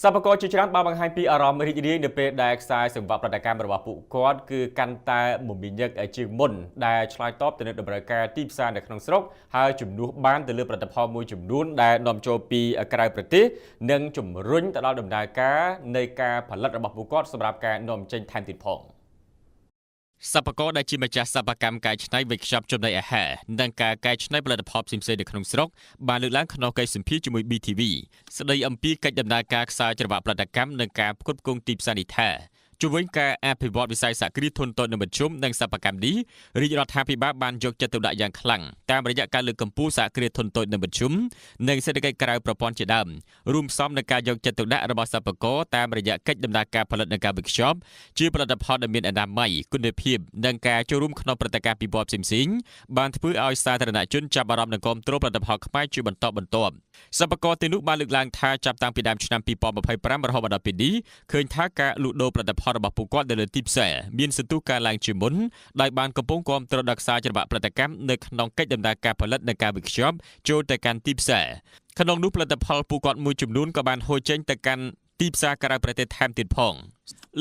សពករជាច្រើនបានបង្ហាញពីអារម្មណ៍រីករាយនៅពេលដែលខ្សែសង្វាក់ប្រតិកម្មរបស់ពួកគាត់គឺកាន់តែមមាញឹកជាងមុនដែលឆ្លើយតបទៅនឹងតម្រូវការទីផ្សារនៅក្នុងស្រុកហើយជំនួសបានទៅលើផលិតផលមួយចំនួនដែលនាំចូលពីក្រៅប្រទេសនិងជំរុញទៅដល់ដំណើរការនៃការផលិតរបស់ពួកគាត់សម្រាប់ការនាំចេញថែមទៀតផងសពករដែលជាម្ចាស់សិប្បកម្មកែច្នៃវេចខ្ចប់ចំណីអាហារនិងការកែច្នៃផលិតផលផ្សេងៗនៅក្នុងស្រុកបានលើកឡើងក្នុងកិច្ចសម្ភាសជាមួយ BTV ស្ដីអំពីកិច្ចដំណើរការខ្សែច្រវាក់ផលិតកម្មនិងការផ្គត់ផ្គង់ទីផ្សារនេះថាជំវិញការអភិវឌ្ឍវិស័យសហគ្រាសធុនតូចនិងមធ្យមនិងសិប្បកម្មនេះរាជរដ្ឋាភិបាលបានយកចិត្តទុកដាក់យ៉ាងខ្លាំងតាមរយៈការលើកកម្ពស់សហគ្រាសធុនតូចនិងមធ្យមនិងសេដ្ឋកិច្ចក្រៅប្រព័ន្ធជាដើមរួមផ្សំនឹងការយកចិត្តទុកដាក់របស់សិប្បករតាមរយៈកិច្ចដំណើរការផលិតនិងការវេចខ្ចប់ជាផលិតផលដែលមានអនាម័យគុណភាពនិងការចូលរួមក្នុងព្រឹត្តិការណ៍ពិព័រណ៍ផ្សេងៗបានធ្វើឲ្យសាធារណជនចាប់អារម្មណ៍និងគាំទ្រផលិតផលខ្មែរជាបន្តបន្ទាប់សិប្បករទាំងនោះបានលើកឡើងថាចាប់តាំងពីដើមឆ្នាំ2025រហូតដល់ពេលនេះឃើញថាការលក់ដូរផលិតផលរបស់ពួកគាត់នៅលើទីផ្សារមានសន្ទុះកើនឡើងជាមុនដោយបានកំពុងគាំទ្រដល់ខ្សែច្រវាក់ផលិតកម្មនៅក្នុងកិច្ចដំណើរការផលិតនិងការវេចខ្ចប់ចូលទៅកាន់ទីផ្សារក្នុងនោះផលិតផលពួកគាត់មួយចំនួនក៏បានហូរចេញទៅកាន់ទីផ្សារក្រៅប្រទេសថែមទៀតផង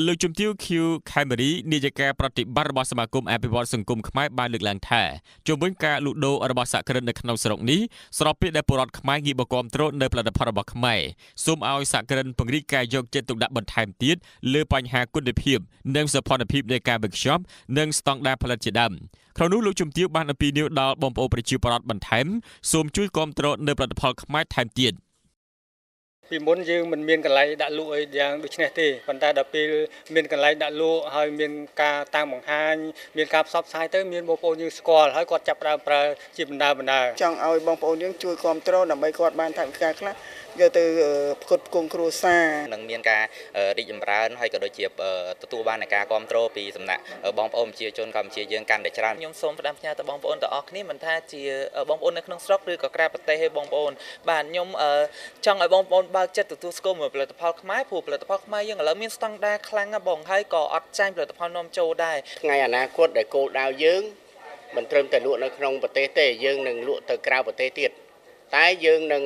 លោកជំទាវ Q Camry នាយិកាប្រតិបត្តិរបស់សមាគមអភិវឌ្ឍសង្គមខ្មែរបានលើកឡើងថាជំវិញការលក់ដូររបស់សហគ្រិននៅក្នុងស្រុកនេះស្របពេលដែលពលរដ្ឋខ្មែរងាកមកគាំទ្រនៅផលិតផលរបស់ខ្មែរសូមឲ្យសហគ្រិនពង្រីកការយកចិត្តទុកដាក់បន្ថែមទៀតលើបញ្ហាគុណភាពនិងសោភ័ណភាពនៃការវេចខ្ចប់និងស្តង់ដារផលិតជាដើមក្នុងនោះលោកជំទាវបានអំពាវនាវដល់បងប្អូនប្រជាពលរដ្ឋបន្ថែមសូមជួយគាំទ្រនៅផលិតផលខ្មែរថែមទៀតពីមុនយើងមិនមានកន្លែងដាក់លក់អីយ៉ាងដូចនេះទេប៉ុន្តែដល់ពេលមានកន្លែងដាក់លក់ហើយមានការតាមបង្ហាញមានការផ្សព្វផ្សាយទៅមានបងប្អូនយើងស្គាល់ហើយគាត់ចាប់ផ្ដើមប្រើជាបណ្ដាចង់ឲ្យបងប្អូនយើងជួយគ្រប់គ្រងដើម្បីគាត់បានថវិកាខ្លះយកទៅផ្គត់ផ្គង់គ្រួសារនឹងមានការរីកចម្រើនហើយក៏ដូចជាទទួលបានការគ្រប់គ្រងពីសំណាក់បងប្អូនប្រជាជនកម្ពុជាយើងកាន់តែច្រើនខ្ញុំសូមផ្ដាំផ្ញើទៅបងប្អូនទាំងអស់គ្នាមិនថាជាបងប្អូននៅក្នុងស្រុកឬក៏ក្រៅប្រទេសទេបងប្អូនបាទខ្ញុំចង់ឲ្យបងប្អូនបើកចិត្តទទួលស្គាល់ផលិតផលខ្មែរព្រោះផលិតផលខ្មែរយើងឥឡូវមានស្តង់ដារខ្លាំងណាស់បងហើយក៏អត់ចាញ់ផលិតផលនាំចូលដែរថ្ងៃអនាគតដែលគោលដៅយើងមិនត្រឹមតែលក់នៅក្នុងប្រទេសទេយើងនឹងលក់ទៅក្រៅប្រទេសទៀតតែយើងនឹង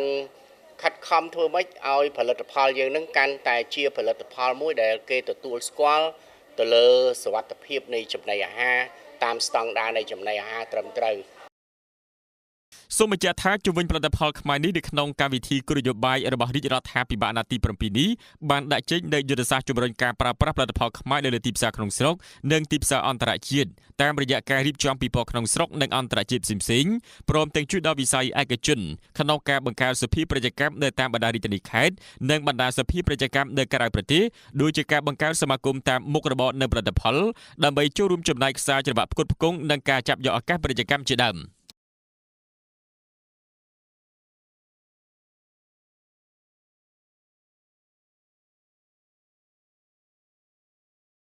ខិតខំធ្វើម៉េចឲ្យផលិតផលយើងនឹងកាន់តែជាផលិតផលមួយដែលគេទទួលស្គាល់ទៅលើសុវត្ថិភាពនៃចំណីអាហារតាមស្តង់ដារនៃចំណីអាហារត្រឹមត្រូវសូមបញ្ជាក់ថាជំវិញផលិតផលខ្មែរនេះនៅក្នុងកម្មវិធីគោលនយោបាយរបស់រាជរដ្ឋាភិបាលអាណត្តិទី7នេះបានដាក់ចេញនូវយុទ្ធសាស្ត្រជំរុញការប្រើប្រាស់ផលិតផលខ្មែរនៅលើទីផ្សារក្នុងស្រុកនិងទីផ្សារអន្តរជាតិតាមរយៈការរៀបចំពិព័រណ៍ក្នុងស្រុកនិងអន្តរជាតិផ្សេងៗព្រមទាំងជួយដល់វិស័យឯកជនក្នុងការបង្កើតសភាប្រជាកម្មនៅតាមបណ្ដារាជធានីខេត្តនិងបណ្ដាសភាប្រជាកម្មនៅក្រៅប្រទេសដូចជាការបង្កើតសមាគមតាមមុខរបរនៅផលិតផលដើម្បីចូលរួមចំណែកខ្សែច្រវាក់ផ្គត់ផ្គង់និងការចាប់យកឱកាសប្រជាកម្មជាដើម